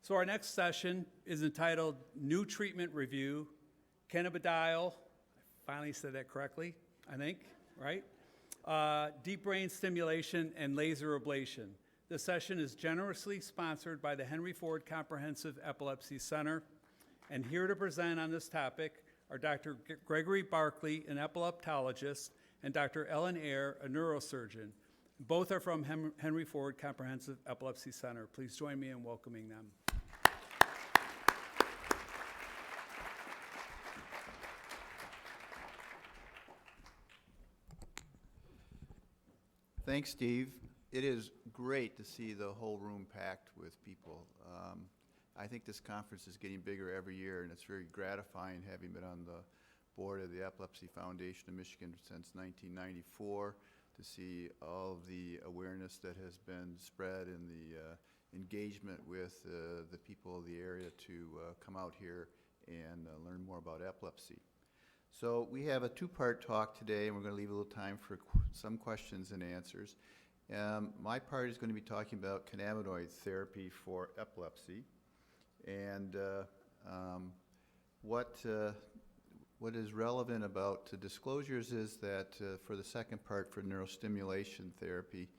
So our next session is entitled New Treatment Review, Cannabidiol, I finally said that correctly, I think, right? Deep brain stimulation and laser ablation. The session is generously sponsored by the Henry Ford Comprehensive Epilepsy Center. And here to present on this topic are Dr. Gregory Barkley, an epileptologist, and Dr. Ellen Eyre, a neurosurgeon. Both are from Henry Ford Comprehensive Epilepsy Center. Please join me in welcoming them. Thanks, Steve. It is great to see the whole room packed with people. I think this conference is getting bigger every year, and it's very gratifying having been on the board of the Epilepsy Foundation of Michigan since 1994 to see all of the awareness that has been spread and the engagement with the people of the area to come out here and learn more about epilepsy. So we have a two-part talk today, and we're going to leave a little time for some questions and answers. My part is going to be talking about cannabinoid therapy for epilepsy, and what is relevant about the disclosures is that for the second part, for neurostimulation therapy,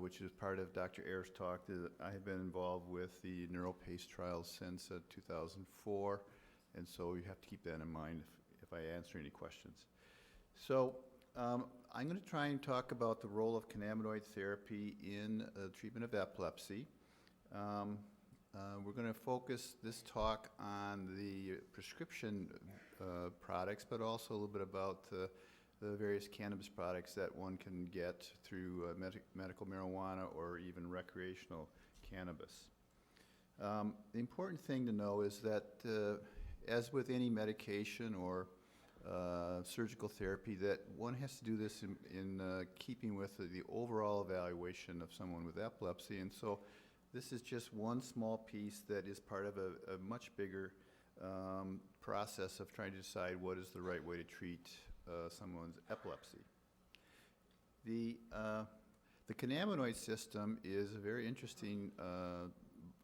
which is part of Dr. Eyre's talk, I have been involved with the Neuro trials since 2004, and so you have to keep that in mind if I answer any questions. So I'm going to try and talk about the role of cannabinoid therapy in the treatment of epilepsy. We're going to focus this talk on the prescription products, but also a little bit about the various cannabis products that one can get through medical marijuana or even recreational cannabis. The important thing to know is that as with any medication or surgical therapy, that one has to do this in keeping with the overall evaluation of someone with epilepsy. And so this is just one small piece that is part of a much bigger process of trying to decide what is the right way to treat someone's epilepsy. The cannabinoid system is a very interesting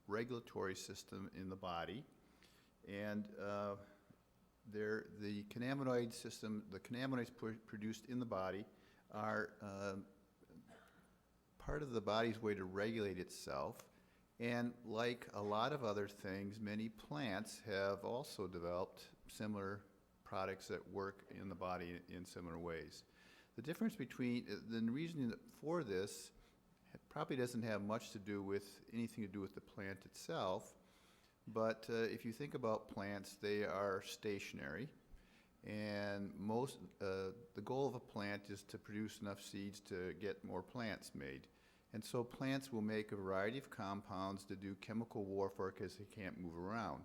regulatory system in the body, and the cannabinoid system, the cannabinoids produced in the body are part of the body's way to regulate itself. And like a lot of other things, many plants have also developed similar products that work in the body in similar ways. The difference between, the reason for this probably doesn't have much to do with anything to do with the plant itself. But if you think about plants, they are stationary, and the goal of a plant is to produce enough seeds to get more plants made. And so plants will make a variety of compounds to do chemical warfare because they can't move around.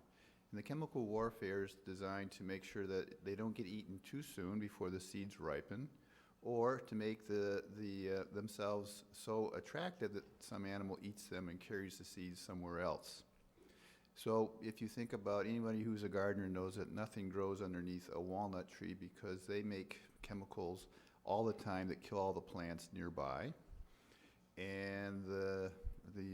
And the chemical warfare is designed to make sure that they don't get eaten too soon before the seeds ripen, or to make themselves so attractive that some animal eats them and carries the seeds somewhere else. So if you think about anybody who's a gardener knows that nothing grows underneath a walnut tree because they make chemicals all the time that kill all the plants nearby. And the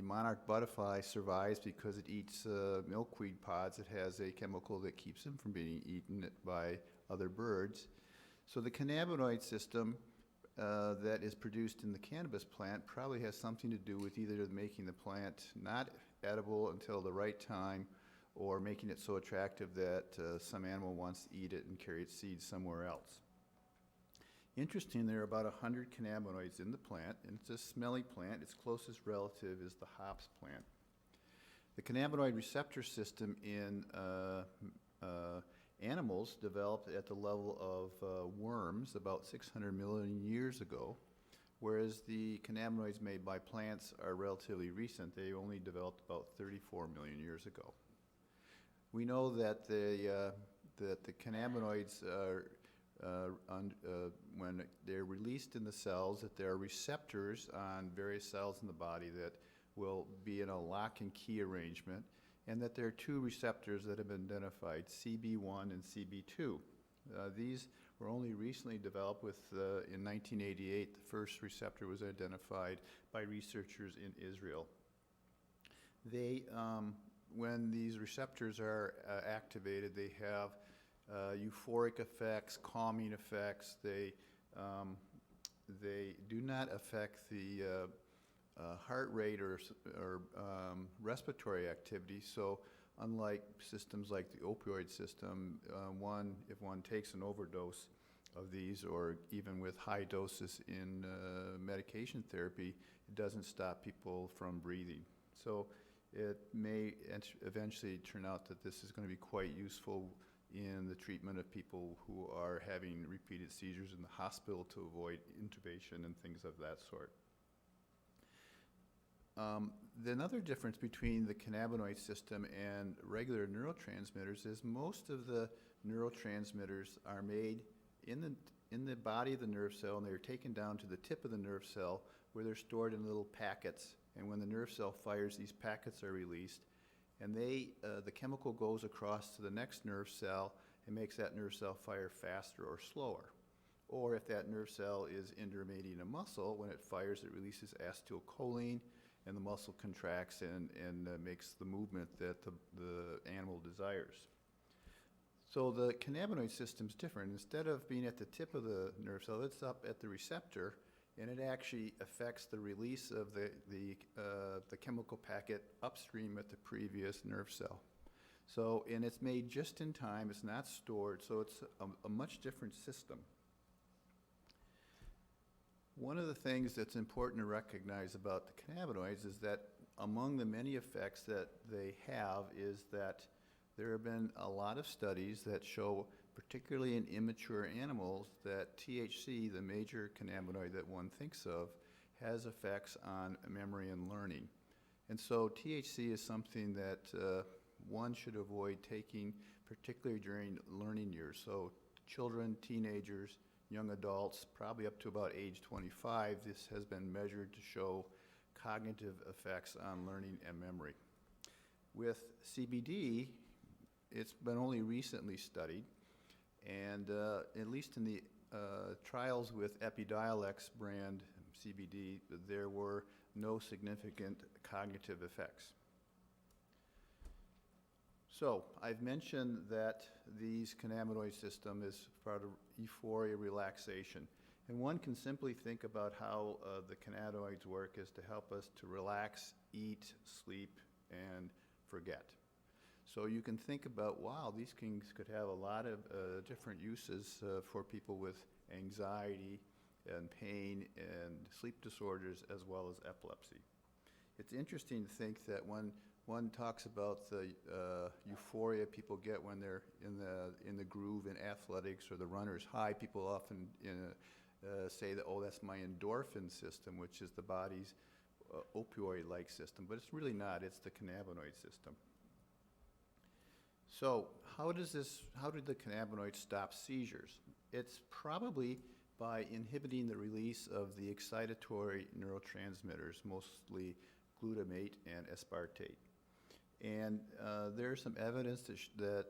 monarch butterfly survives because it eats milkweed pods. It has a chemical that keeps them from being eaten by other birds. So the cannabinoid system that is produced in the cannabis plant probably has something to do with either making the plant not edible until the right time, or making it so attractive that some animal wants to eat it and carry its seeds somewhere else. Interesting, there are about 100 cannabinoids in the plant, and it's a smelly plant. Its closest relative is the hops plant. The cannabinoid receptor system in animals developed at the level of worms about 600 million years ago, whereas the cannabinoids made by plants are relatively recent. They only developed about 34 million years ago. We know that the cannabinoids are, when they're released in the cells, that there are receptors on various cells in the body that will be in a lock and key arrangement, and that there are two receptors that have been identified, CB1 and CB2. These were only recently developed in 1988. The first receptor was identified by researchers in Israel. They when these receptors are activated, they have euphoric effects, calming effects. They do not affect the heart rate or respiratory activity. So unlike systems like the opioid system, if one takes an overdose of these, or even with high doses in medication therapy, it doesn't stop people from breathing. So it may eventually turn out that this is going to be quite useful in the treatment of people who are having repeated seizures in the hospital to avoid intubation and things of that sort. Another difference between the cannabinoid system and regular neurotransmitters is most of the neurotransmitters are made in the body of the nerve cell, and they're taken down to the tip of the nerve cell where they're stored in little packets. And when the nerve cell fires, these packets are released, and the chemical goes across to the next nerve cell and makes that nerve cell fire faster or slower. Or if that nerve cell is innervating a muscle, when it fires, it releases acetylcholine, and the muscle contracts and makes the movement that the animal desires. So the cannabinoid system is different. Instead of being at the tip of the nerve cell, it's up at the receptor, and it actually affects the release of the chemical packet upstream at the previous nerve cell. So, and it's made just in time. It's not stored, so it's a much different system. One of the things that's important to recognize about the cannabinoids is that among the many effects that they have is that there have been a lot of studies that show, particularly in immature animals, that THC, the major cannabinoid that one thinks of, has effects on memory and learning. And so THC is something that one should avoid taking, particularly during learning years. So children, teenagers, young adults, probably up to about age 25, this has been measured to show cognitive effects on learning and memory. With CBD, it's been only recently studied, and at least in the trials with Epi Dialects brand CBD, there were no significant cognitive effects. So I've mentioned that these cannabinoid system is part of euphoria relaxation. And one can simply think about how the cannabinoids work is to help us to relax, eat, sleep, and forget. So you can think about, wow, these things could have a lot of different uses for people with anxiety and pain and sleep disorders as well as epilepsy. It's interesting to think that when one talks about the euphoria people get when they're in the groove in athletics or the runner's high, people often say that, oh, that's my endorphin system, which is the body's opioid-like system, but it's really not. It's the cannabinoid system. So how did the cannabinoids stop seizures? It's probably by inhibiting the release of the excitatory neurotransmitters, mostly glutamate and aspartate. And there's some evidence that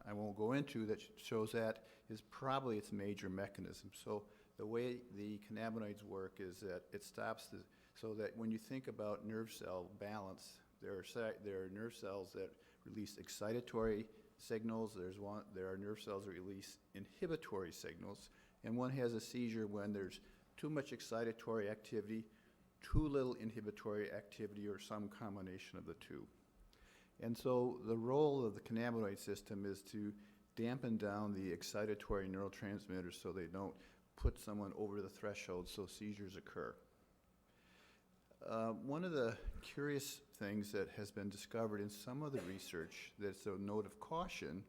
I won't go into that shows that is probably its major mechanism. So the way the cannabinoids work is that it stops so that when you think about nerve cell balance, there are nerve cells that release excitatory signals. There are nerve cells that release inhibitory signals. And one has a seizure when there's too much excitatory activity, too little inhibitory activity, or some combination of the two. And so the role of the cannabinoid system is to dampen down the excitatory neurotransmitters so they don't put someone over the threshold so seizures occur. One of the curious things that has been discovered in some of the research that's a note of caution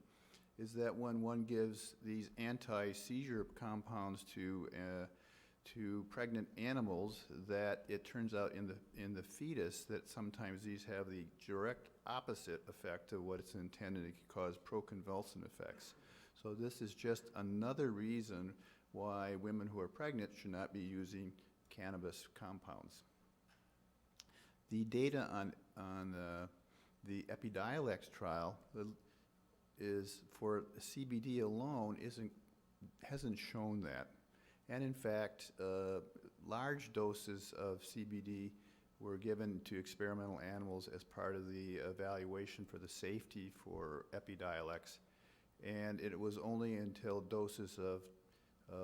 is that when one gives these anti-seizure compounds to pregnant animals, that it turns out in the fetus that sometimes these have the direct opposite effect of what it's intended to cause proconvulsant effects. So this is just another reason why women who are pregnant should not be using cannabis compounds. The data on the Epi Dialects trial is for CBD alone hasn't shown that. And in fact, large doses of CBD were given to experimental animals as part of the evaluation for the safety for Epi Dialects. And it was only until doses of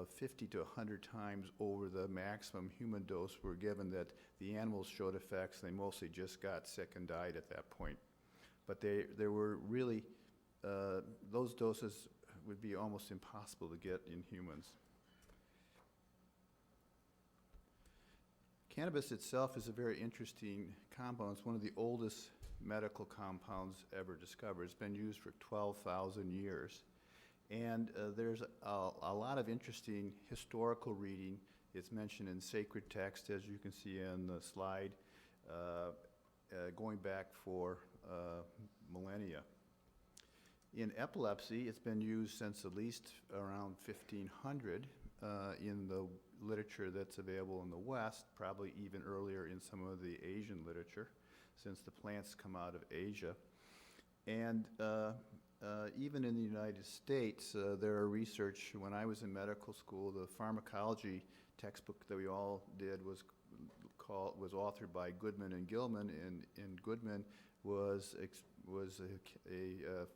50 to 100 times over the maximum human dose were given that the animals showed effects. They mostly just got sick and died at that point. But there were really, those doses would be almost impossible to get in humans. Cannabis itself is a very interesting compound. It's one of the oldest medical compounds ever discovered. It's been used for 12,000 years. And there's a lot of interesting historical reading. It's mentioned in sacred text, as you can see in the slide, going back for millennia. In epilepsy, it's been used since at least around 1500 in the literature that's available in the West, probably even earlier in some of the Asian literature, since the plants come out of Asia. And even in the United States, there are research. When I was in medical school, the pharmacology textbook that we all did was authored by Goodman and Gilman, and Goodman was a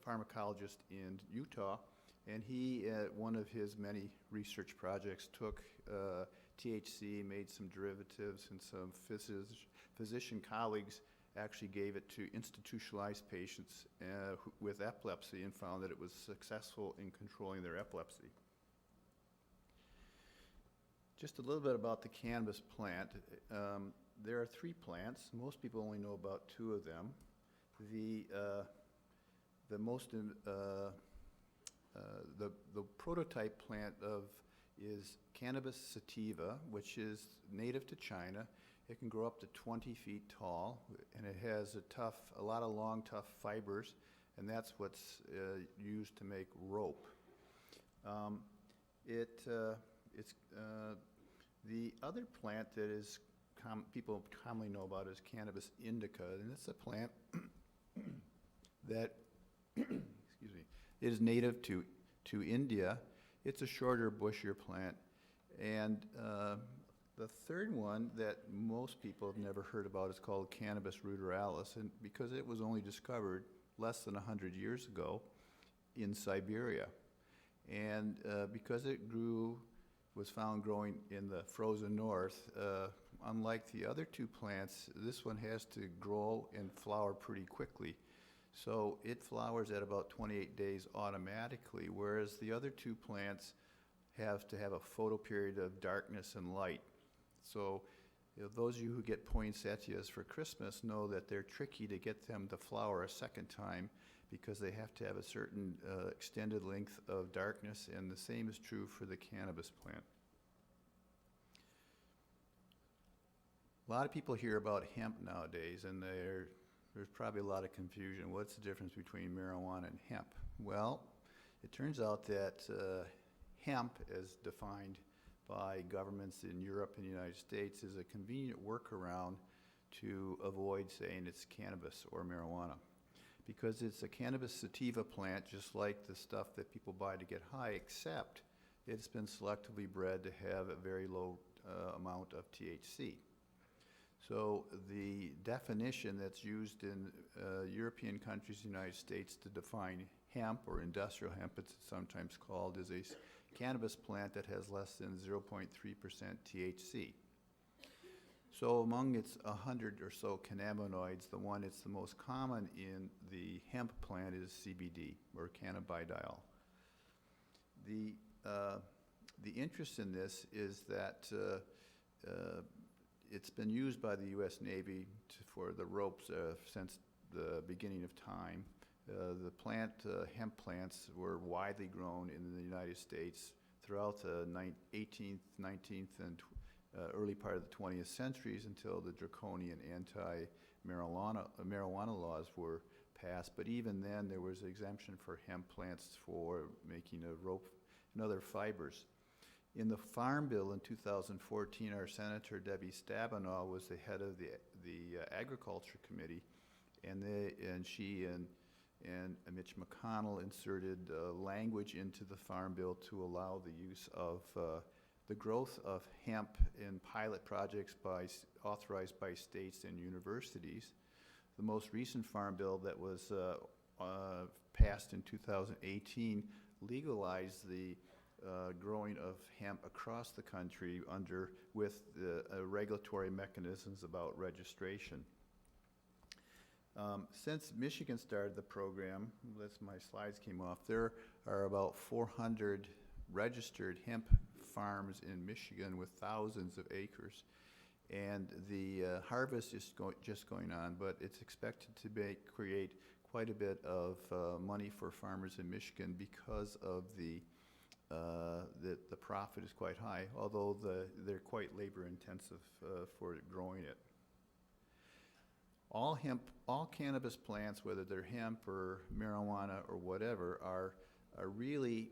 pharmacologist in Utah, and he, one of his many research projects, took THC, made some derivatives, and some physician colleagues actually gave it to institutionalized patients with epilepsy and found that it was successful in controlling their epilepsy. Just a little bit about the cannabis plant. There are 3 plants. Most people only know about 2 of them. The prototype plant is Cannabis sativa, which is native to China. It can grow up to 20 feet tall, and it has a lot of long, tough fibers, and that's what's used to make rope. The other plant that is people commonly know about is Cannabis Indica, and it's a plant that excuse me, is native to India. It's a shorter, bushier plant, and the third one that most people have never heard about is called Cannabis Ruderalis, and because it was only discovered less than 100 years ago in Siberia, and because it was found growing in the frozen north, unlike the other 2 plants, this one has to grow and flower pretty quickly. So it flowers at about 28 days automatically, whereas the other 2 plants have to have a photo period of darkness and light. So those of you who get poinsettias for Christmas know that they're tricky to get them to flower a second time because they have to have a certain extended length of darkness, and the same is true for the cannabis plant. A lot of people hear about hemp nowadays, and there's probably a lot of confusion. What's the difference between marijuana and hemp? Well, it turns out that hemp, as defined by governments in Europe and the United States, is a convenient workaround to avoid saying it's cannabis or marijuana, because it's a cannabis sativa plant, just like the stuff that people buy to get high, except it's been selectively bred to have a very low amount of THC. So the definition that's used in European countries, the United States, to define hemp, or industrial hemp, it's sometimes called, is a cannabis plant that has less than 0.3% THC. So among its 100 or so cannabinoids, the one that's the most common in the hemp plant is CBD, or cannabidiol. The interest in this is that it's been used by the U.S. Navy for the ropes since the beginning of time. The hemp plants were widely grown in the United States throughout the 18th, 19th, and early part of the 20th centuries until the draconian anti-marijuana laws were passed. But even then, there was exemption for hemp plants for making a rope and other fibers. In the Farm Bill in 2014, our Senator Debbie Stabenow was the head of the Agriculture Committee, and she and Mitch McConnell inserted language into the Farm Bill to allow the use of the growth of hemp in pilot projects authorized by states and universities. The most recent farm bill that was passed in 2018 legalized the growing of hemp across the country with regulatory mechanisms about registration. Since Michigan started the program, my slides came off, there are about 400 registered hemp farms in Michigan with thousands of acres. And the harvest is just going on, but it's expected to create quite a bit of money for farmers in Michigan because of the profit is quite high, although they're quite labor intensive for growing it. All cannabis plants, whether they're hemp or marijuana or whatever, are really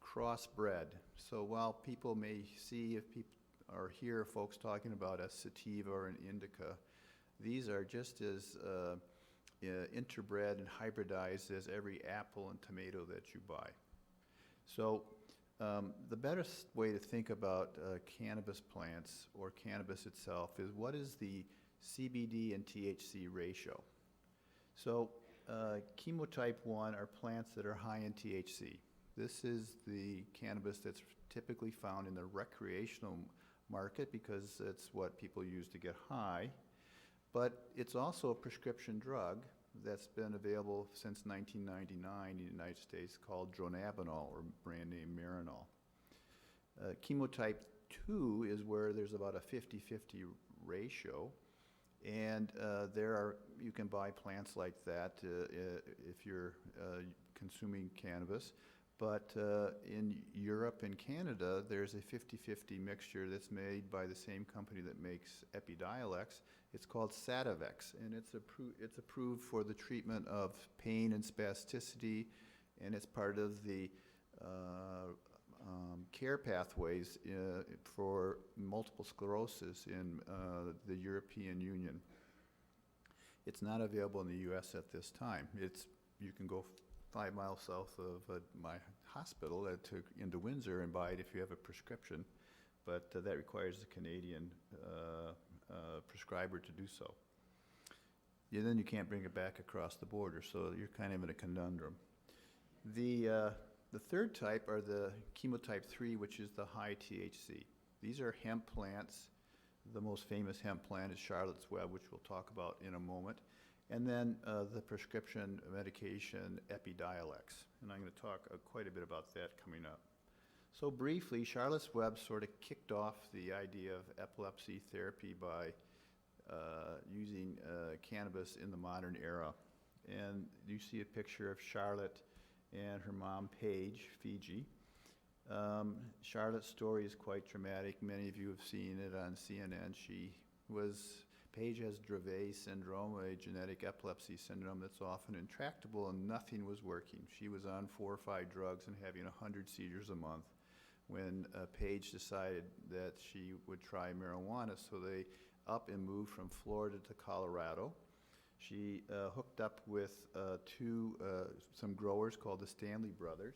crossbred. So while people may see or hear folks talking about a sativa or an indica, these are just as interbred and hybridized as every apple and tomato that you buy. So the best way to think about cannabis plants or cannabis itself is what is the Cbd and Thc ratio. So chemotype 1 are plants that are high in THC. This is the cannabis that's typically found in the recreational market because it's what people use to get high. But it's also a prescription drug that's been available since 1999 in the United States called Dronabinol, or brand name Marinol. Chemotype 2 is where there's about a 50-50 ratio. And you can buy plants like that if you're consuming cannabis. But in Europe and Canada, there's a 50-50 mixture that's made by the same company that makes Epi Dialects. It's called Sativex, and it's approved for the treatment of pain and spasticity, and it's part of the care pathways for multiple sclerosis in the European Union. It's not available in the U.S. at this time. You can go 5 miles south of my hospital into Windsor and buy it if you have a prescription, but that requires a Canadian prescriber to do so. Yeah, then you can't bring it back across the border, so you're kind of in a conundrum. The third type are the chemotype 3, which is the high THC. These are hemp plants. The most famous hemp plant is Charlotte's Web, which we'll talk about in a moment. And then the prescription medication Epi Dialects. And I'm going to talk quite a bit about that coming up. So briefly, Charlotte's Web sort of kicked off the idea of epilepsy therapy by using cannabis in the modern era. And you see a picture of Charlotte and her mom, Paige, Fiji. Charlotte's story is quite dramatic. Many of you have seen it on CNN. Paige has Dravet syndrome, a genetic epilepsy syndrome that's often intractable, and nothing was working. She was on 4 or 5 drugs and having 100 seizures a month when Paige decided that she would try marijuana, so they up and moved from Florida to Colorado. She hooked up with some growers called the Stanley Brothers.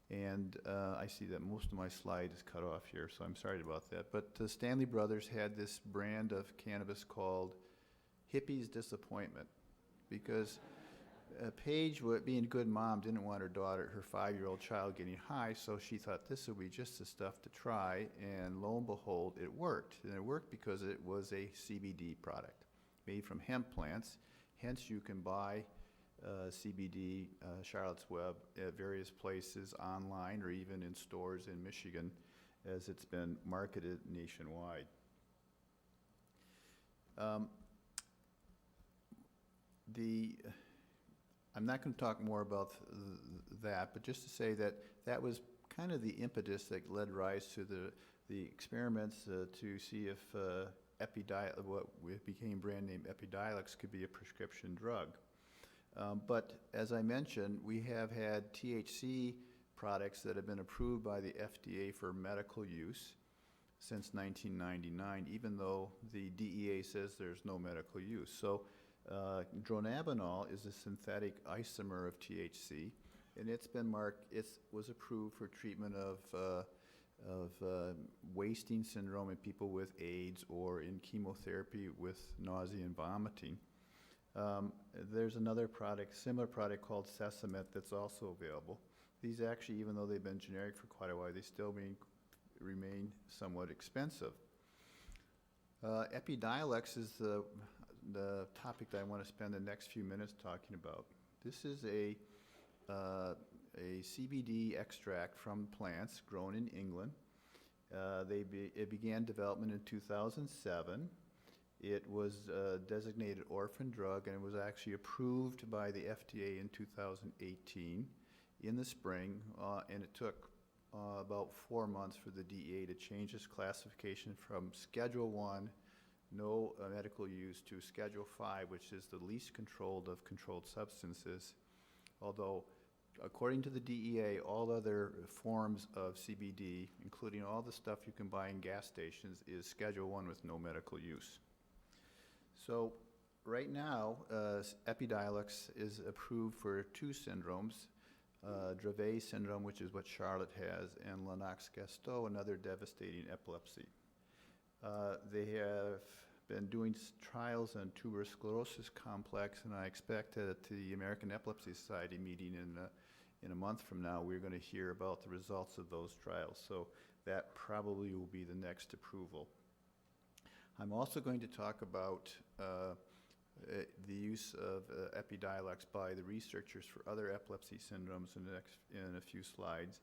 And I see that most of my slide is cut off here, so I'm sorry about that. But the Stanley Brothers had this brand of cannabis called Hippie's Disappointment, because Paige, being a good mom, didn't want her 5-year-old child getting high, so she thought this would be just the stuff to try, and lo and behold, it worked. And it worked because it was a CBD product made from hemp plants. Hence, you can buy CBD, Charlotte's Web, at various places online or even in stores in Michigan as it's been marketed nationwide. I'm not going to talk more about that, but just to say that that was kind of the impetus that led rise to the experiments to see if what became brand name Epi Dialects could be a prescription drug. But as I mentioned, we have had THC products that have been approved by the FDA for medical use since 1999, even though the DEA says there's no medical use. So Dronabinol is a synthetic isomer of THC, and it was approved for treatment of wasting syndrome in people with AIDS or in chemotherapy with nausea and vomiting. There's another product, similar product called Sesamet that's also available. These actually, even though they've been generic for quite a while, they still remain somewhat expensive. Epi Dialects is the topic that I want to spend the next few minutes talking about. This is a CBD extract from plants grown in England. It began development in 2007. It was designated orphan drug, and it was actually approved by the FDA in 2018 in the spring, and it took about 4 months for the DEA to change its classification from Schedule 1, no medical use, to Schedule 5, which is the least controlled of controlled substances. Although, according to the DEA, all other forms of CBD, including all the stuff you can buy in gas stations, is Schedule 1 with no medical use. So right now, Epi Dialects is approved for 2 syndromes, Dravet syndrome, which is what Charlotte has, and Lennox-Gastaut, another devastating epilepsy. They have been doing trials on tuberous sclerosis complex, and I expect that at the American Epilepsy Society meeting in a month from now, we're going to hear about the results of those trials. So that probably will be the next approval. I'm also going to talk about the use of Epi Dialects by the researchers for other epilepsy syndromes in a few slides.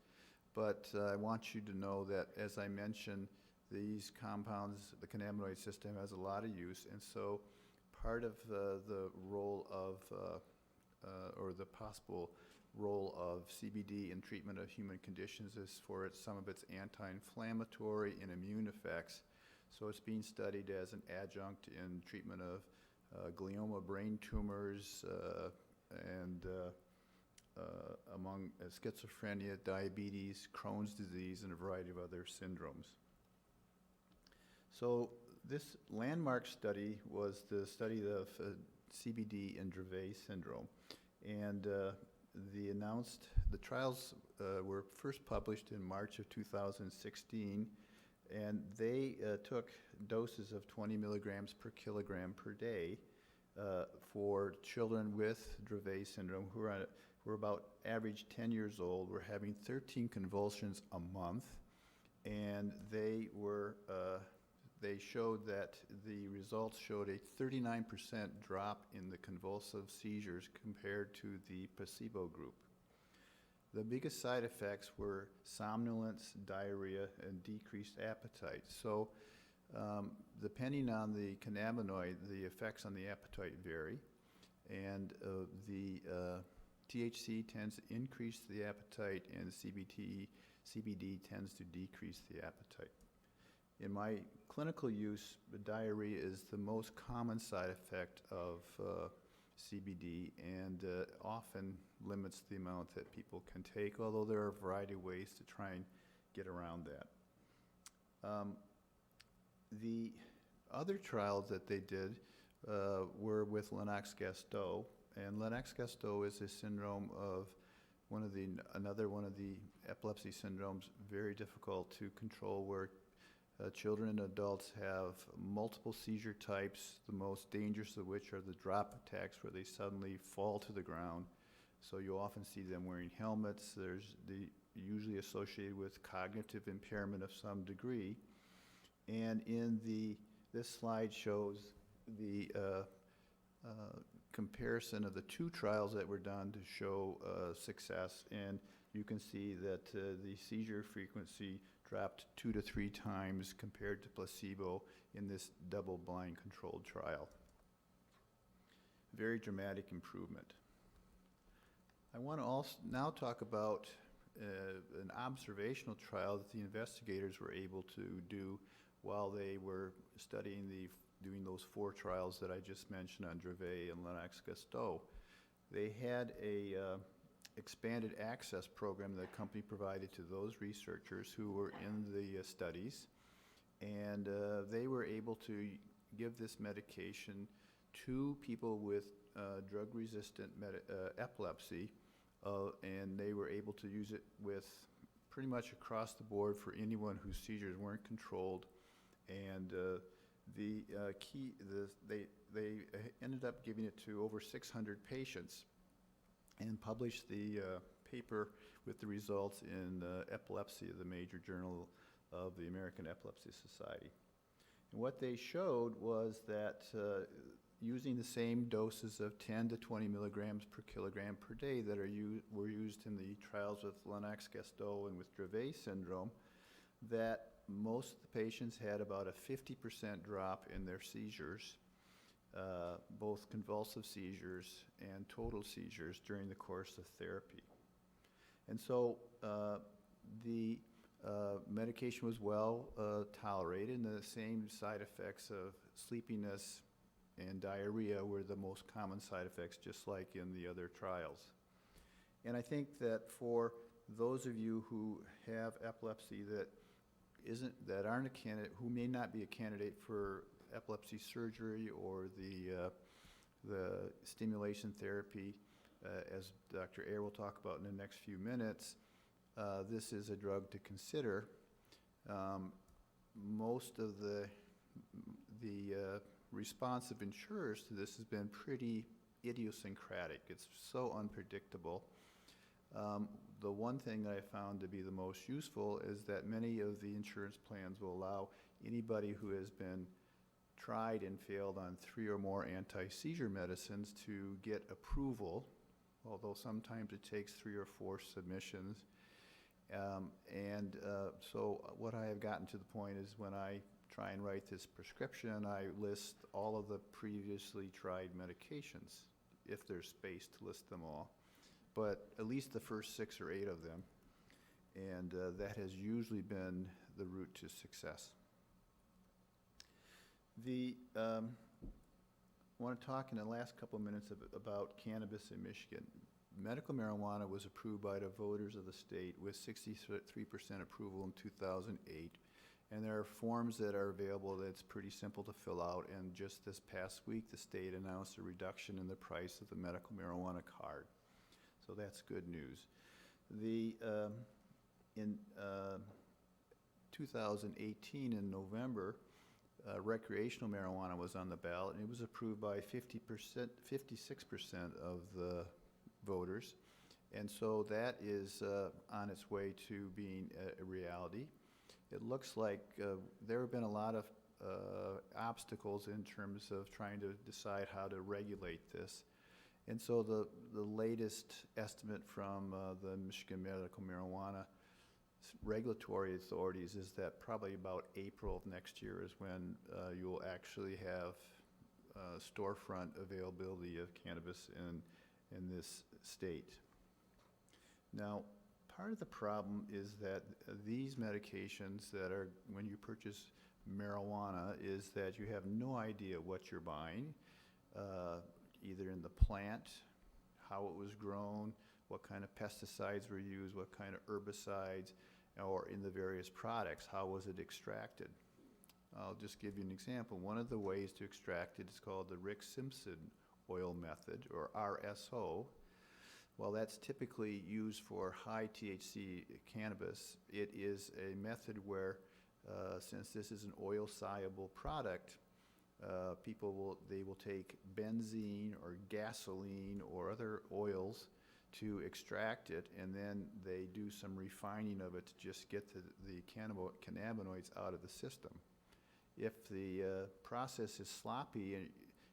But I want you to know that, as I mentioned, these compounds, the cannabinoid system, has a lot of use, and so part of the role of, or the possible role of CBD in treatment of human conditions is for some of its anti-inflammatory and immune effects. So it's being studied as an adjunct in treatment of glioma brain tumors and among schizophrenia, diabetes, Crohn's disease, and a variety of other syndromes. So this landmark study was the study of CBD and Dravet syndrome. And the trials were first published in March of 2016, and they took doses of 20 milligrams per kilogram per day for children with Dravet syndrome who were about average 10 years old, were having 13 convulsions a month, and they showed that the results showed a 39% drop in the convulsive seizures compared to the placebo group. The biggest side effects were somnolence, diarrhea, and decreased appetite. So depending on the cannabinoid, the effects on the appetite vary, and the THC tends to increase the appetite, and CBD tends to decrease the appetite. In my clinical use, the diarrhea is the most common side effect of CBD, and often limits the amount that people can take, although there are a variety of ways to try and get around that. The other trials that they did were with Lennox-Gastaut, and Lennox-Gastaut is a syndrome of another one of the epilepsy syndromes, very difficult to control, where children and adults have multiple seizure types, the most dangerous of which are the drop attacks, where they suddenly fall to the ground. So you often see them wearing helmets. There's usually associated with cognitive impairment of some degree. And this slide shows the comparison of the 2 trials that were done to show success. And you can see that the seizure frequency dropped 2 to 3 times compared to placebo in this double-blind controlled trial. Very dramatic improvement. I want to also now talk about an observational trial that the investigators were able to do while they were doing those 4 trials that I just mentioned on Dravet and Lennox-Gastaut. They had a expanded access program that the company provided to those researchers who were in the studies, and they were able to give this medication to people with drug-resistant epilepsy, and they were able to use it with pretty much across the board for anyone whose seizures weren't controlled. And they ended up giving it to over 600 patients and published the paper with the results in Epilepsy, the major journal of the American Epilepsy Society. And what they showed was that using the same doses of 10 to 20 milligrams per kilogram per day that were used in the trials with Lennox-Gastaut and with Dravet syndrome, that most of the patients had about a 50% drop in their seizures, both convulsive seizures and total seizures during the course of therapy. And so the medication was well tolerated, and the same side effects of sleepiness and diarrhea were the most common side effects, just like in the other trials. And I think that for those of you who have epilepsy that aren't a candidate, who may not be a candidate for epilepsy surgery or the stimulation therapy, as Dr. Ayer will talk about in the next few minutes, this is a drug to consider. Most of the response of insurers to this has been pretty idiosyncratic. It's so unpredictable. The one thing that I found to be the most useful is that many of the insurance plans will allow anybody who has been tried and failed on 3 or more anti-seizure medicines to get approval, although sometimes it takes 3 or 4 submissions. So what I have gotten to the point is when I try and write this prescription, I list all of the previously tried medications, if there's space to list them all, but at least the first 6 or 8 of them, and that has usually been the route to success. I want to talk in the last couple minutes about cannabis in Michigan. Medical marijuana was approved by the voters of the state with 63% approval in 2008. And there are forms that are available that's pretty simple to fill out. And just this past week, the state announced a reduction in the price of the medical marijuana card. So that's good news. In 2018, in November, recreational marijuana was on the ballot, and it was approved by 56% of the voters. And so that is on its way to being a reality. It looks like there have been a lot of obstacles in terms of trying to decide how to regulate this. And so the latest estimate from the Michigan Medical Marijuana regulatory authorities is that probably about April of next year is when you'll actually have storefront availability of cannabis in this state. Now, part of the problem is that these medications that are, when you purchase marijuana, is that you have no idea what you're buying, either in the plant, how it was grown, what kind of pesticides were used, what kind of herbicides, or in the various products, how was it extracted. I'll just give you an example. One of the ways to extract it is called the Rick-Simpson oil method, or RSO. Well, that's typically used for high THC cannabis. It is a method where, since this is an oil-soluble product, people will take benzene or gasoline or other oils to extract it, and then they do some refining of it to just get the cannabinoids out of the system. If the process is sloppy,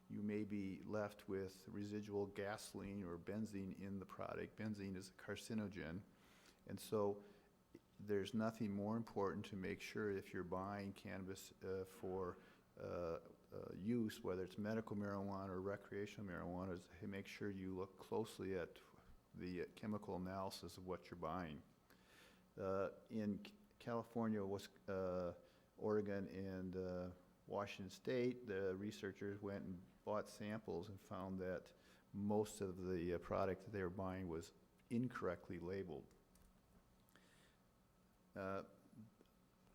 you may be left with residual gasoline or benzene in the product. Benzene is a carcinogen, and so there's nothing more important to make sure if you're buying cannabis for use, whether it's medical marijuana or recreational marijuana, is to make sure you look closely at the chemical analysis of what you're buying. In California, Oregon, and Washington State, the researchers went and bought samples and found that most of the product that they were buying was incorrectly labeled.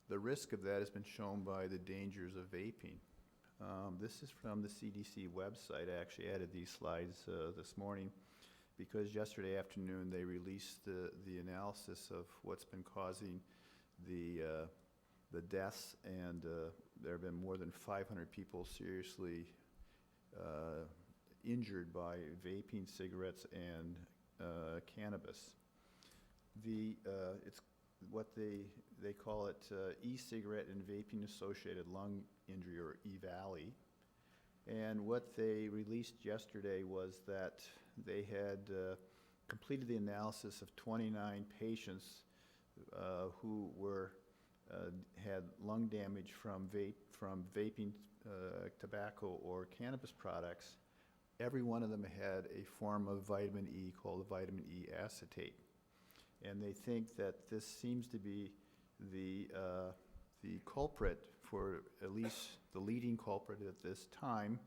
The risk of that has been shown by the dangers of vaping. This is from the CDC website. I actually added these slides this morning because yesterday afternoon they released the analysis of what's been causing the deaths, and there have been more than 500 people seriously injured by vaping, cigarettes, and cannabis. It's what they call it e-cigarette and vaping associated lung injury, or EVALI. And what they released yesterday was that they had completed the analysis of 29 patients who had lung damage from vaping tobacco or cannabis products. Every one of them had a form of vitamin E called vitamin E acetate. And they think that this seems to be the culprit, for at least the leading culprit at this time.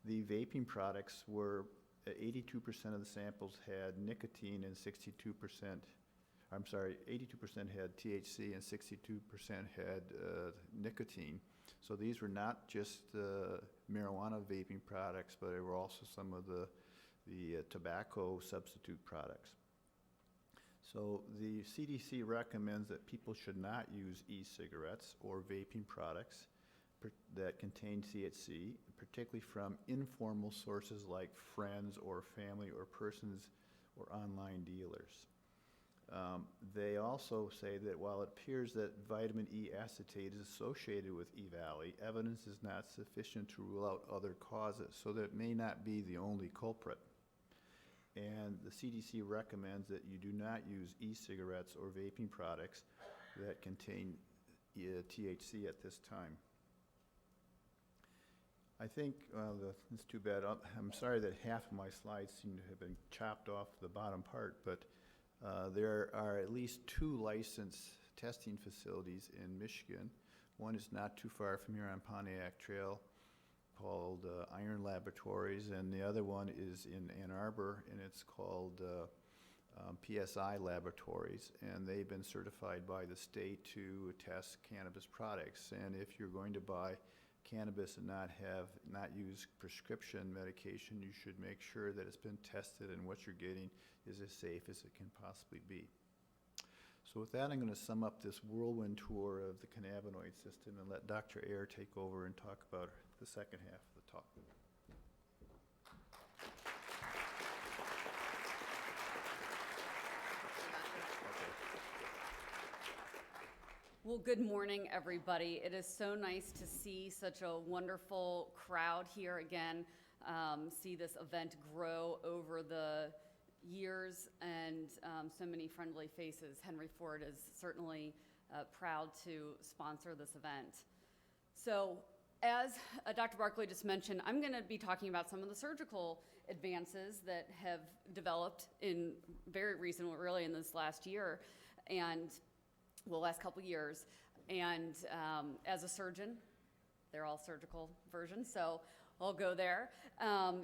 The vaping products were, 82% of the samples had nicotine and 82% had THC and 62% had nicotine. So these were not just marijuana vaping products, but they were also some of the tobacco substitute products. So the CDC recommends that people should not use e-cigarettes or vaping products that contain THC, particularly from informal sources like friends or family or persons or online dealers. They also say that while it appears that vitamin E acetate is associated with EVALI, evidence is not sufficient to rule out other causes, so that it may not be the only culprit. And the CDC recommends that you do not use e-cigarettes or vaping products that contain THC at this time. I think, well, it's too bad. I'm sorry that half of my slides seem to have been chopped off the bottom part, but there are at least 2 licensed testing facilities in Michigan. One is not too far from here on Pontiac Trail, called Iron Laboratories, and the other one is in Ann Arbor, and it's called PSI Laboratories, and they've been certified by the state to test cannabis products. And if you're going to buy cannabis and not use prescription medication, you should make sure that it's been tested and what you're getting is as safe as it can possibly be. So with that, I'm going to sum up this whirlwind tour of the cannabinoid system and let Dr. Ayer take over and talk about the second half of the talk. Well, good morning, everybody. It is so nice to see such a wonderful crowd here again, see this event grow over the years, and so many friendly faces. Henry Ford is certainly proud to sponsor this event. So, as Dr. Barkley just mentioned, I'm going to be talking about some of the surgical advances that have developed in very recent, really in this last year, and well, last couple years. And as a surgeon, they're all surgical versions, so I'll go there.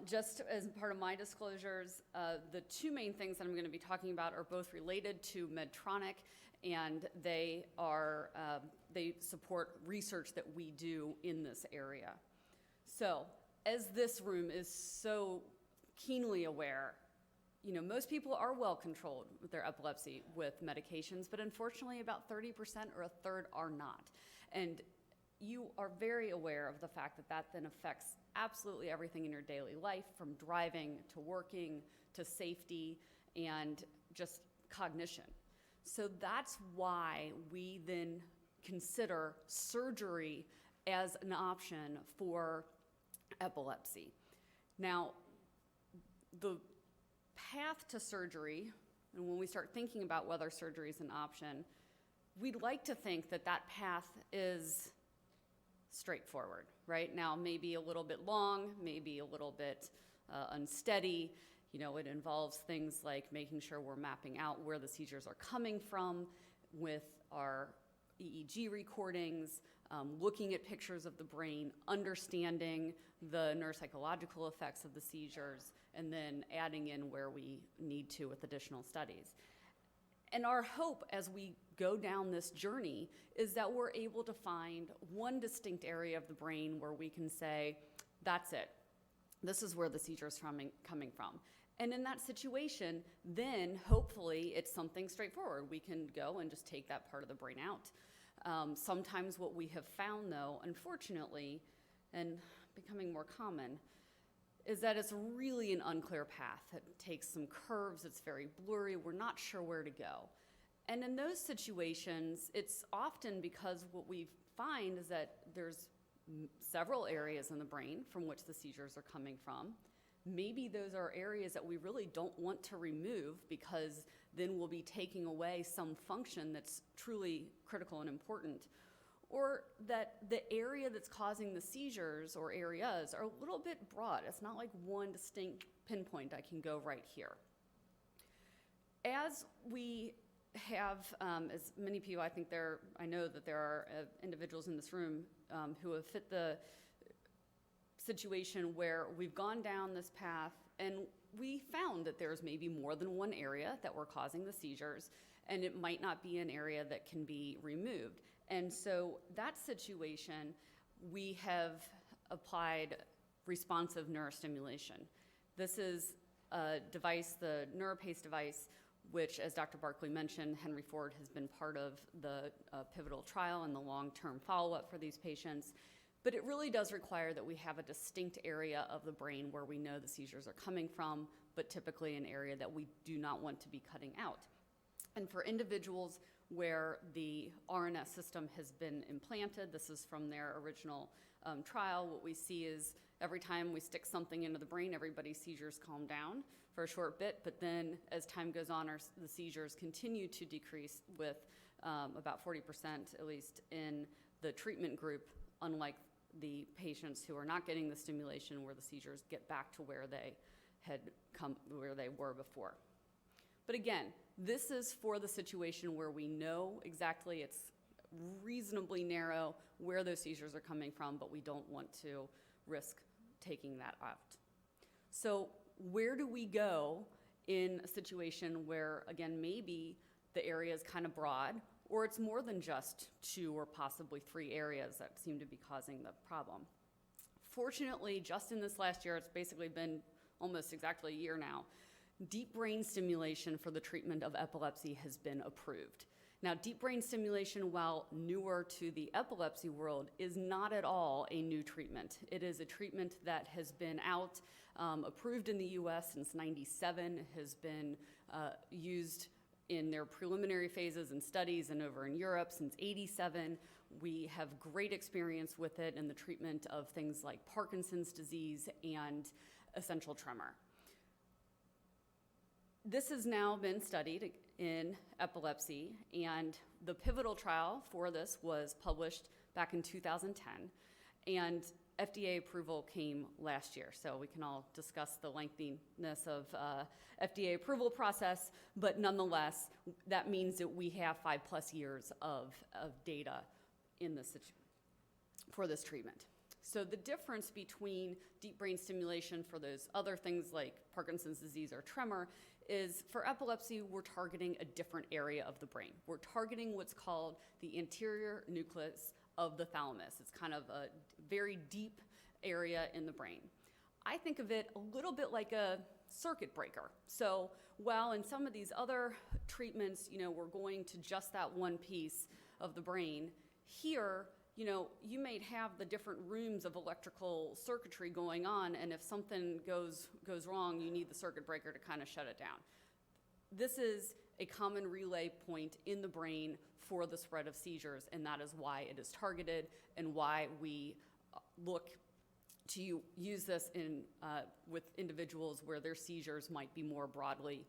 Just as part of my disclosures, the 2 main things that I'm going to be talking about are both related to Medtronic, and they support research that we do in this area. So, as this room is so keenly aware, you know, most people are well controlled with their epilepsy with medications, but unfortunately about 30% or a third are not. And you are very aware of the fact that that then affects absolutely everything in your daily life, from driving to working to safety and just cognition. So that's why we then consider surgery as an option for epilepsy. Now, the path to surgery, and when we start thinking about whether surgery is an option, we'd like to think that that path is straightforward, right? Now, maybe a little bit long, maybe a little bit unsteady. You know, it involves things like making sure we're mapping out where the seizures are coming from with our EEG recordings, looking at pictures of the brain, understanding the neuropsychological effects of the seizures, and then adding in where we need to with additional studies. And our hope as we go down this journey is that we're able to find one distinct area of the brain where we can say, that's it. This is where the seizure is coming from. And in that situation, then hopefully it's something straightforward. We can go and just take that part of the brain out. Sometimes what we have found, though, unfortunately, and becoming more common, is that it's really an unclear path. It takes some curves, it's very blurry, we're not sure where to go. And in those situations, it's often because what we find is that there's several areas in the brain from which the seizures are coming from. Maybe those are areas that we really don't want to remove because then we'll be taking away some function that's truly critical and important. Or that the area that's causing the seizures or areas are a little bit broad. It's not like one distinct pinpoint I can go right here. As we have, as many people, I know that there are individuals in this room who have fit the situation where we've gone down this path and we found that there's maybe more than one area that were causing the seizures, and it might not be an area that can be removed. And so that situation, we have applied responsive neurostimulation. This is a device, the NeuroPace device, which, as Dr. Barkley mentioned, Henry Ford has been part of the pivotal trial and the long-term follow-up for these patients. But it really does require that we have a distinct area of the brain where we know the seizures are coming from, but typically an area that we do not want to be cutting out. And for individuals where the RNS system has been implanted, this is from their original trial, what we see is every time we stick something into the brain, everybody's seizures calm down for a short bit, but then as time goes on, the seizures continue to decrease with about 40%, at least in the treatment group, unlike the patients who are not getting the stimulation where the seizures get back to where they had come, where they were before. But again, this is for the situation where we know exactly, it's reasonably narrow where those seizures are coming from, but we don't want to risk taking that out. So where do we go in a situation where, again, maybe the area is kind of broad, or it's more than just 2 or possibly 3 areas that seem to be causing the problem? Fortunately, just in this last year, it's basically been almost exactly a year now, deep brain stimulation for the treatment of epilepsy has been approved. Now, deep brain stimulation, while newer to the epilepsy world, is not at all a new treatment. It is a treatment that has been out, approved in the US since '97, has been used in their preliminary phases and studies and over in Europe since '87. We have great experience with it in the treatment of things like Parkinson's disease and essential tremor. This has now been studied in epilepsy, and the pivotal trial for this was published back in 2010, and FDA approval came last year, so we can all discuss the lengthiness of FDA approval process, but nonetheless, that means that we have 5+ years of data in this for this treatment. So the difference between deep brain stimulation for those other things like Parkinson's disease or tremor is for epilepsy, we're targeting a different area of the brain. We're targeting what's called the anterior nucleus of the thalamus. It's kind of a very deep area in the brain. I think of it a little bit like a circuit breaker. So while in some of these other treatments, we're going to just that one piece of the brain, here, you may have the different rooms of electrical circuitry going on, and if something goes wrong, you need the circuit breaker to kind of shut it down. This is a common relay point in the brain for the spread of seizures, and that is why it is targeted and why we look to use this with individuals where their seizures might be more broadly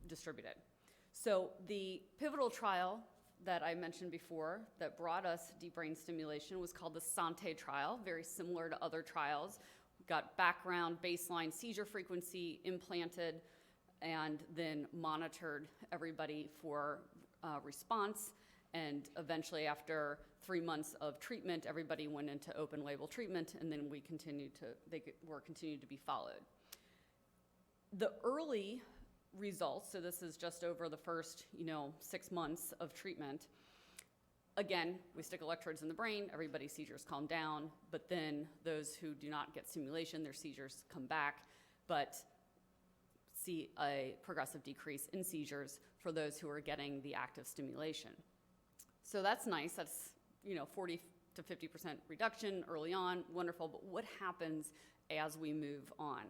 distributed. So the pivotal trial that I mentioned before that brought us deep brain stimulation was called the Sante Trial, very similar to other trials. We got background baseline seizure frequency implanted and then monitored everybody for response. And eventually, after 3 months of treatment, everybody went into open label treatment, and then they were continued to be followed. The early results, so this is just over the first 6 months of treatment. Again, we stick electrodes in the brain, everybody's seizures calm down, but then those who do not get stimulation, their seizures come back. But see a progressive decrease in seizures for those who are getting the active stimulation. So that's nice. That's 40 to 50% reduction early on, wonderful. But what happens as we move on?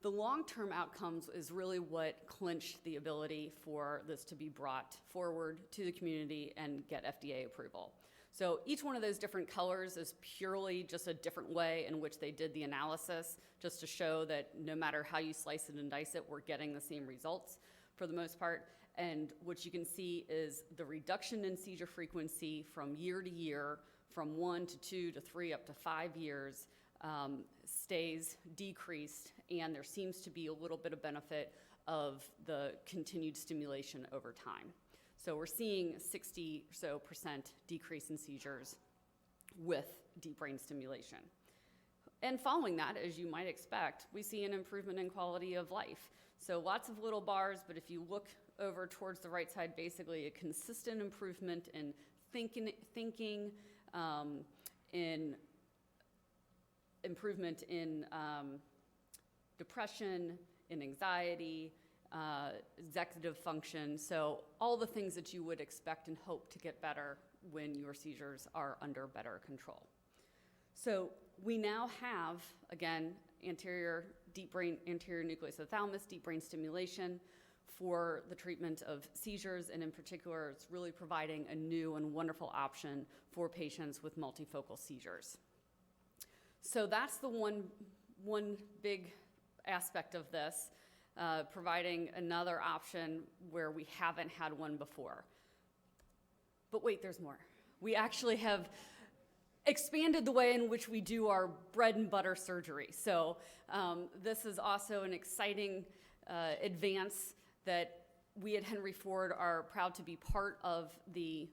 The long-term outcomes is really what clinched the ability for this to be brought forward to the community and get FDA approval. So each one of those different colors is purely just a different way in which they did the analysis, just to show that no matter how you slice it and dice it, we're getting the same results for the most part. And what you can see is the reduction in seizure frequency from year to year, from 1 to 2 to 3 up to 5 years, stays decreased, and there seems to be a little bit of benefit of the continued stimulation over time. So we're seeing 60% or so decrease in seizures with deep brain stimulation. And following that, as you might expect, we see an improvement in quality of life. So lots of little bars, but if you look over towards the right side, basically a consistent improvement in thinking, in improvement in depression, in anxiety, executive function, so all the things that you would expect and hope to get better when your seizures are under better control. So we now have, again, deep brain, anterior nucleus of the thalamus, deep brain stimulation for the treatment of seizures, and in particular, it's really providing a new and wonderful option for patients with multifocal seizures. So that's the one big aspect of this, providing another option where we haven't had one before. But wait, there's more. We actually have expanded the way in which we do our bread and butter surgery. So this is also an exciting advance that we at Henry Ford are proud to be part of the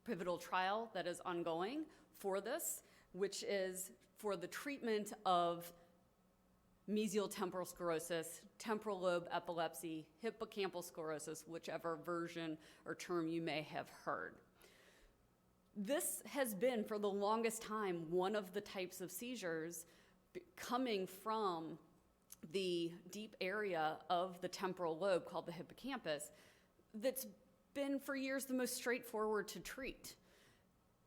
pivotal trial that is ongoing for this, which is for the treatment of mesial temporal sclerosis, temporal lobe epilepsy, hippocampal sclerosis, whichever version or term you may have heard. This has been, for the longest time, one of the types of seizures coming from the deep area of the temporal lobe called the hippocampus that's been for years the most straightforward to treat.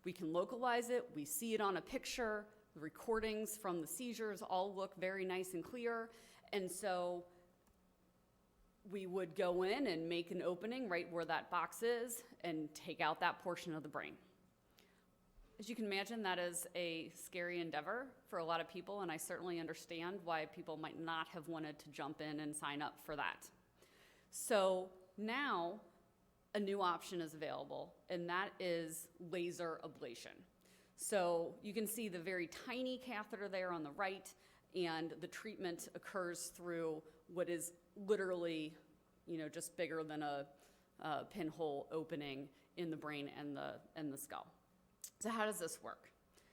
We can localize it, we see it on a picture, the recordings from the seizures all look very nice and clear, and so we would go in and make an opening right where that box is and take out that portion of the brain. As you can imagine, that is a scary endeavor for a lot of people, and I certainly understand why people might not have wanted to jump in and sign up for that. So now a new option is available, and that is laser ablation. So you can see the very tiny catheter there on the right, and the treatment occurs through what is literally, just bigger than a pinhole opening in the brain and the skull. So how does this work?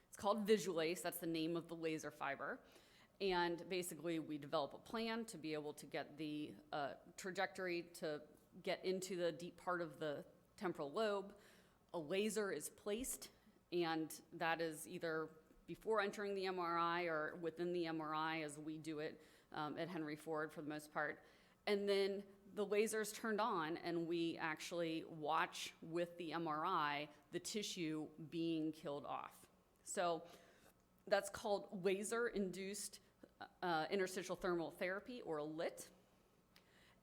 It's called Visualase, that's the name of the laser fiber. And basically we develop a plan to be able to get the trajectory to get into the deep part of the temporal lobe. A laser is placed, and that is either before entering the MRI or within the MRI as we do it at Henry Ford for the most part. And then the laser is turned on, and we actually watch with the MRI the tissue being killed off. So that's called laser-induced interstitial thermal therapy, or LIT.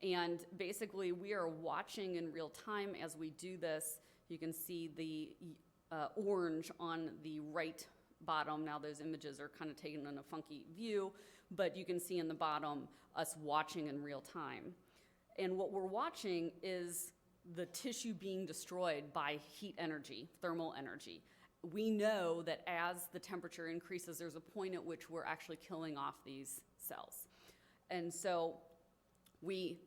And basically, we are watching in real time as we do this. You can see the orange on the right bottom. Now those images are kind of taken in a funky view, but you can see in the bottom us watching in real time. And what we're watching is the tissue being destroyed by heat energy, thermal energy. We know that as the temperature increases, there's a point at which we're actually killing off these cells. And so we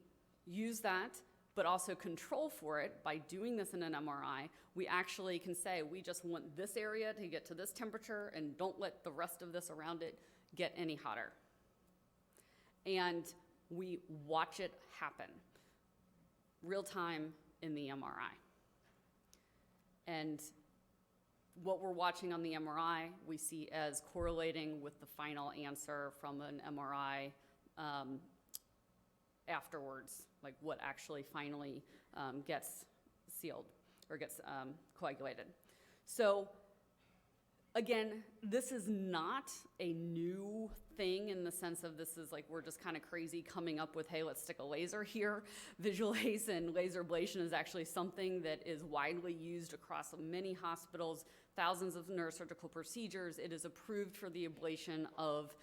use that, but also control for it by doing this in an MRI. We actually can say, we just want this area to get to this temperature and don't let the rest of this around it get any hotter. And we watch it happen, real time in the MRI. And what we're watching on the MRI, we see as correlating with the final answer from an MRI afterwards, like what actually finally gets sealed or gets coagulated. So again, this is not a new thing in the sense of this is like we're just kind of crazy coming up with, hey, let's stick a laser here. Visual haze and laser ablation is actually something that is widely used across many hospitals, thousands of neurosurgical procedures. It is approved for the ablation of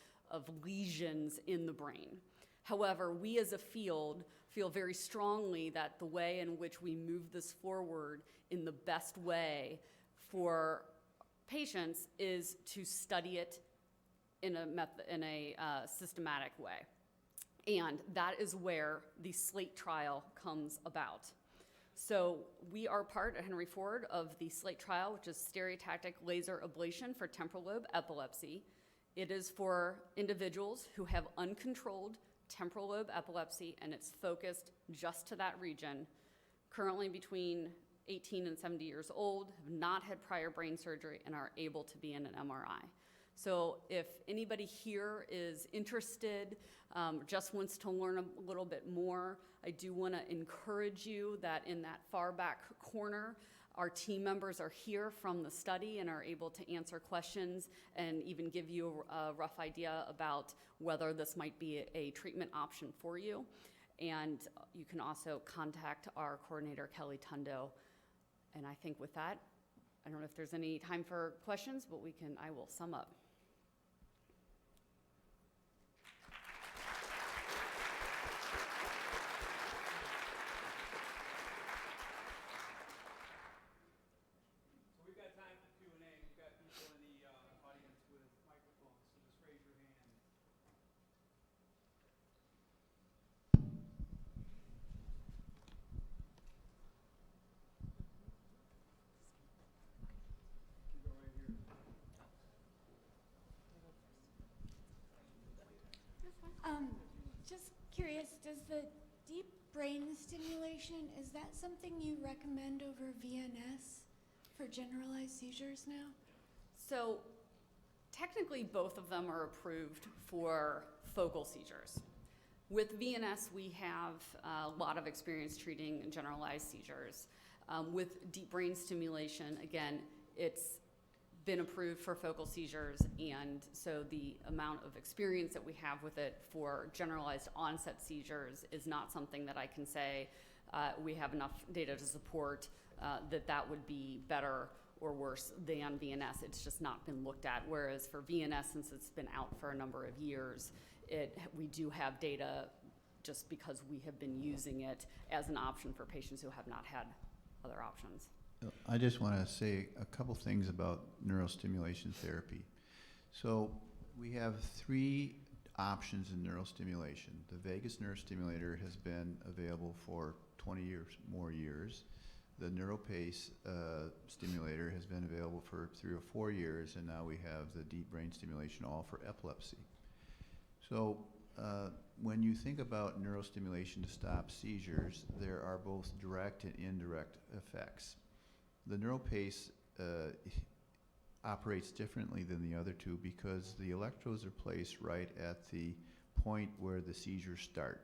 lesions in the brain. However, we as a field feel very strongly that the way in which we move this forward in the best way for patients is to study it in a systematic way. And that is where the SLATE trial comes about. So we are part at Henry Ford of the SLATE trial, which is stereotactic laser ablation for temporal lobe epilepsy. It is for individuals who have uncontrolled temporal lobe epilepsy, and it's focused just to that region, currently between 18 and 70 years old, have not had prior brain surgery, and are able to be in an MRI. So if anybody here is interested, just wants to learn a little bit more, I do want to encourage you that in that far back corner, our team members are here from the study and are able to answer questions and even give you a rough idea about whether this might be a treatment option for you. And you can also contact our coordinator, Kelly Tundo. And I think with that, I don't know if there's any time for questions, but I will sum up. So we've got time for Q&A. We've got people in the audience with microphones, so just raise your hand. You go right here. Just curious, does the deep brain stimulation, is that something you recommend over VNS for generalized seizures now? So technically, both of them are approved for focal seizures. With VNS, we have a lot of experience treating generalized seizures. With deep brain stimulation, again, it's been approved for focal seizures, and so the amount of experience that we have with it for generalized onset seizures is not something that I can say we have enough data to support that would be better or worse than VNS. It's just not been looked at, whereas for VNS, since it's been out for a number of years, we do have data just because we have been using it as an option for patients who have not had other options. I just want to say a couple things about neurostimulation therapy. So we have 3 options in neurostimulation. The vagus nerve stimulator has been available for 20 more years. The NeuroPace stimulator has been available for 3 or 4 years, and now we have the deep brain stimulation, all for epilepsy. So when you think about neurostimulation to stop seizures, there are both direct and indirect effects. The NeuroPace operates differently than the other 2 because the electrodes are placed right at the point where the seizures start.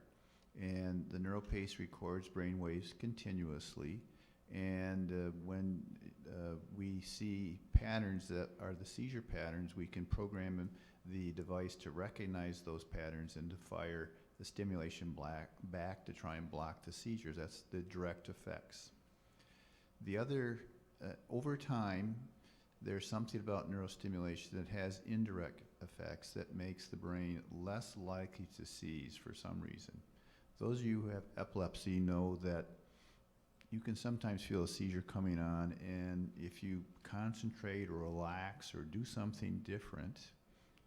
And the NeuroPace records brain waves continuously. And when we see patterns that are the seizure patterns, we can program the device to recognize those patterns and to fire the stimulation back to try and block the seizures. That's the direct effects. The other, over time, there's something about neurostimulation that has indirect effects that makes the brain less likely to seize for some reason. Those of you who have epilepsy know that you can sometimes feel a seizure coming on, and if you concentrate or relax or do something different,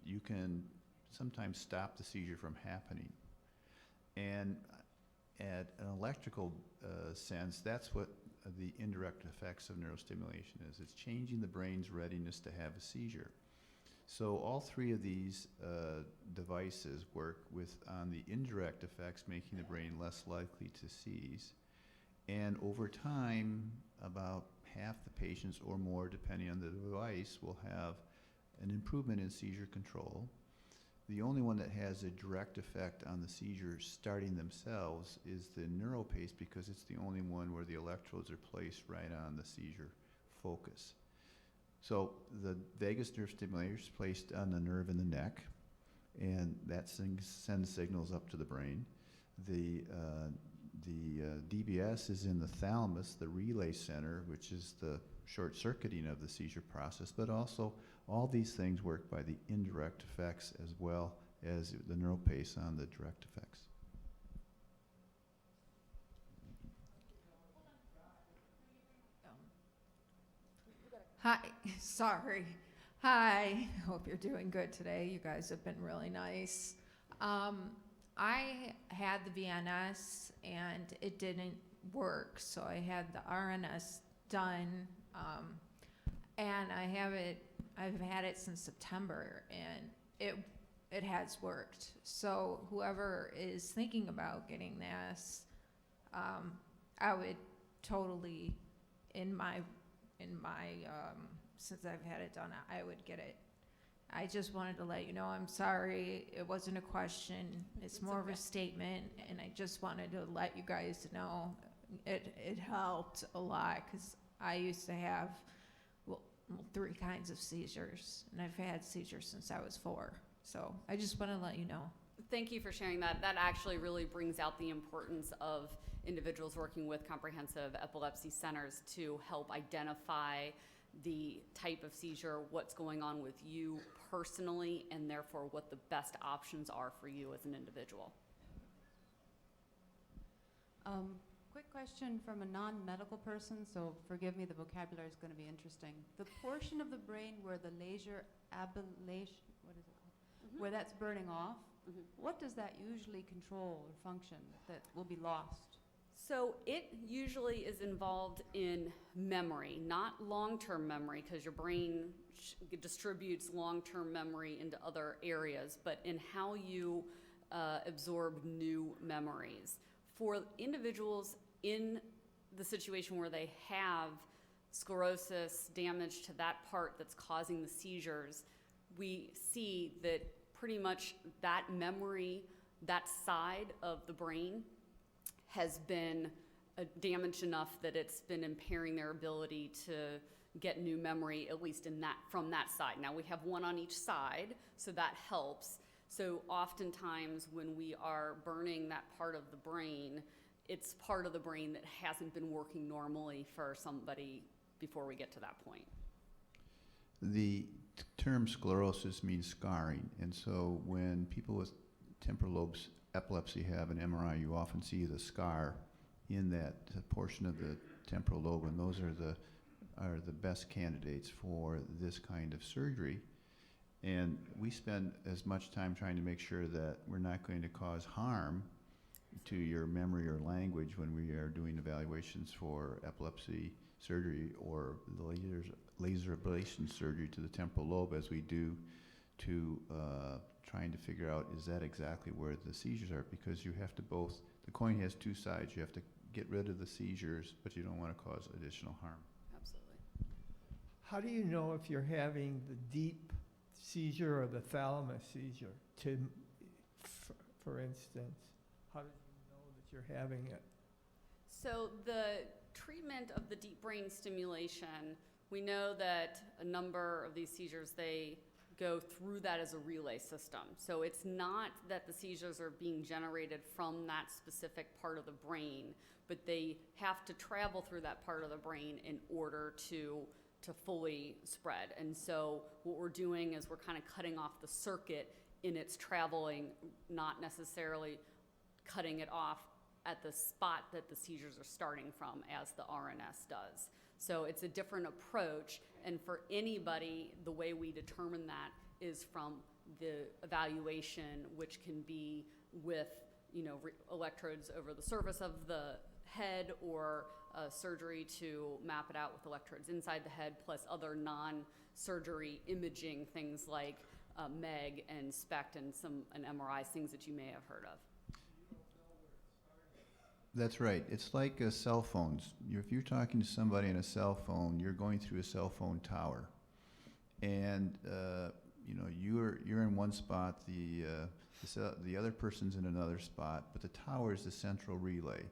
you can sometimes stop the seizure from happening. And at an electrical sense, that's what the indirect effects of neurostimulation is. It's changing the brain's readiness to have a seizure. So all 3 of these devices work on the indirect effects, making the brain less likely to seize. And over time, about half the patients or more, depending on the device, will have an improvement in seizure control. The only one that has a direct effect on the seizures starting themselves is the Neuro pace, because it's the only one where the electrodes are placed right on the seizure focus. So the vagus nerve stimulator is placed on the nerve in the neck, and that sends signals up to the brain. The DBS is in the thalamus, the relay center, which is the short-circuiting of the seizure process, but also all these things work by the indirect effects as well as the neural pace on the direct effects. Hi, sorry. Hi, hope you're doing good today. You guys have been really nice. I had the VNS and it didn't work, so I had the RNS done, and I've had it since September, and it has worked. So whoever is thinking about getting this, I would totally, in my since I've had it done, I would get it. I just wanted to let you know, I'm sorry, it wasn't a question, it's more of a statement, and I just wanted to let you guys know it helped a lot, because I used to have, well, 3 kinds of seizures, and I've had seizures since I was 4. So I just want to let you know. Thank you for sharing that. That actually really brings out the importance of individuals working with comprehensive epilepsy centers to help identify the type of seizure, what's going on with you personally, and therefore what the best options are for you as an individual. Quick question from a non-medical person, so forgive me, the vocabulary is going to be interesting. The portion of the brain where the laser ablation, what is it called? Where that's burning off, what does that usually control or function that will be lost? So it usually is involved in memory, not long-term memory, because your brain distributes long-term memory into other areas, but in how you absorb new memories. For individuals in the situation where they have sclerosis, damage to that part that's causing the seizures, we see that pretty much that memory, that side of the brain, has been damaged enough that it's been impairing their ability to get new memory, at least in that, from that side. Now we have one on each side, so that helps. So oftentimes when we are burning that part of the brain, it's part of the brain that hasn't been working normally for somebody before we get to that point. The term sclerosis means scarring, and so when people with temporal lobe epilepsy have an MRI, you often see the scar in that portion of the temporal lobe, and those are the best candidates for this kind of surgery. And we spend as much time trying to make sure that we're not going to cause harm to your memory or language when we are doing evaluations for epilepsy surgery or the laser ablation surgery to the temporal lobe, as we do to trying to figure out, is that exactly where the seizures are? Because you have to both, the coin has 2 sides. You have to get rid of the seizures, but you don't want to cause additional harm. Absolutely. How do you know if you're having the deep seizure or the thalamus seizure, for instance? How do you know that you're having it? So the treatment of the deep brain stimulation, we know that a number of these seizures, they go through that as a relay system. So it's not that the seizures are being generated from that specific part of the brain, but they have to travel through that part of the brain in order to fully spread. And so what we're doing is we're kind of cutting off the circuit in its traveling, not necessarily cutting it off at the spot that the seizures are starting from, as the RNS does. So it's a different approach, and for anybody, the way we determine that is from the evaluation, which can be with, electrodes over the surface of the head, or surgery to map it out with electrodes inside the head, plus other non-surgery imaging, things like MEG and SPECT and MRIs, things that you may have heard of. That's right. It's like cell phones. If you're talking to somebody on a cell phone, you're going through a cell phone tower. And you know, you're in one spot, the other person's in another spot, but the tower is the central relay.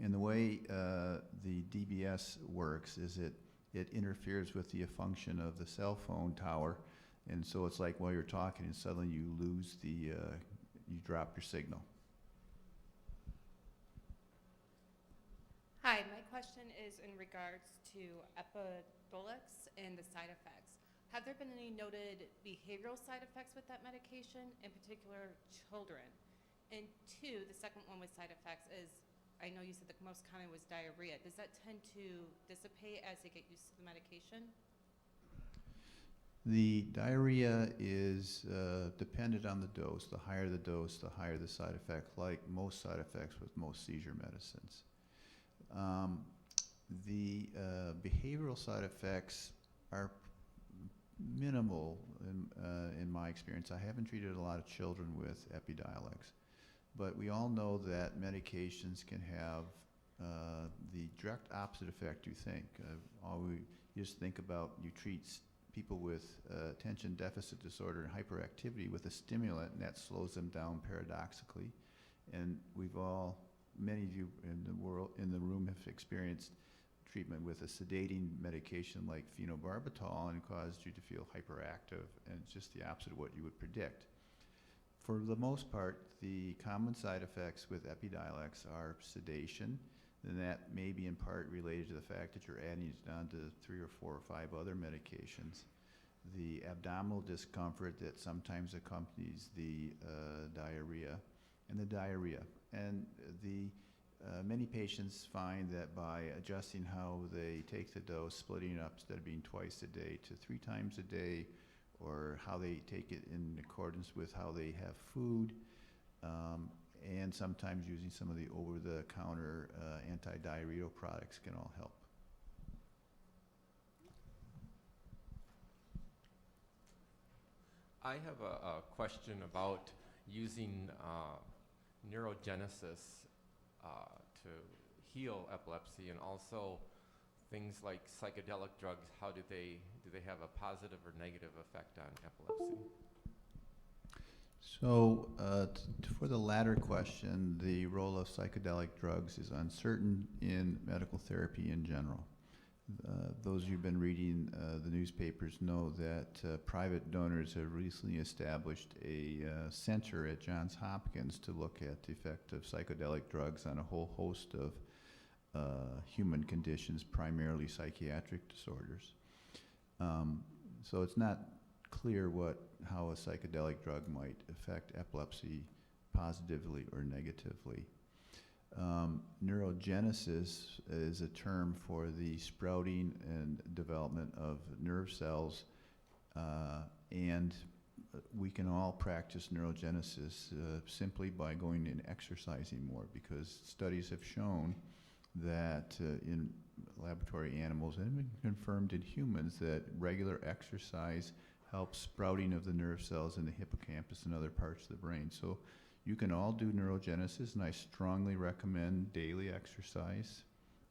And the way the DBS works is it interferes with the function of the cell phone tower, and so it's like while you're talking and suddenly you lose you drop your signal. Hi, my question is in regards to Epi Dialects and the side effects. Have there been any noted behavioral side effects with that medication, in particular children? And two, the second one with side effects is, I know you said the most common was diarrhea. Does that tend to dissipate as they get used to the medication? The diarrhea is dependent on the dose. The higher the dose, the higher the side effect, like most side effects with most seizure medicines. The behavioral side effects are minimal in my experience. I haven't treated a lot of children with Epi Dialects, but we all know that medications can have the direct opposite effect you think. You just think about, you treat people with attention deficit disorder and hyperactivity with a stimulant, and that slows them down paradoxically. And many of you in the room have experienced treatment with a sedating medication like phenobarbital, and it caused you to feel hyperactive, and it's just the opposite of what you would predict. For the most part, the common side effects with Epi Dialects are sedation, and that may be in part related to the fact that you're adding it on to 3 or 4 or 5 other medications. The abdominal discomfort that sometimes accompanies the diarrhea. And many patients find that by adjusting how they take the dose, splitting it up instead of being twice a day to 3 times a day, or how they take it in accordance with how they have food, and sometimes using some of the over-the-counter anti-diarrheal products can all help. I have a question about using Neurogenesis to heal epilepsy, and also things like psychedelic drugs. How do they have a positive or negative effect on epilepsy? So for the latter question, the role of psychedelic drugs is uncertain in medical therapy in general. Those who've been reading the newspapers know that private donors have recently established a center at Johns Hopkins to look at the effect of psychedelic drugs on a whole host of human conditions, primarily psychiatric disorders. So it's not clear how a psychedelic drug might affect epilepsy positively or negatively. Neurogenesis is a term for the sprouting and development of nerve cells, and we can all practice neurogenesis simply by going and exercising more, because studies have shown that in laboratory animals, and been confirmed in humans, that regular exercise helps sprouting of the nerve cells in the hippocampus and other parts of the brain. So you can all do neurogenesis, and I strongly recommend daily exercise,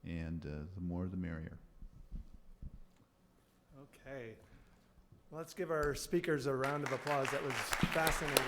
and the more the merrier. Okay. Let's give our speakers a round of applause. That was fascinating.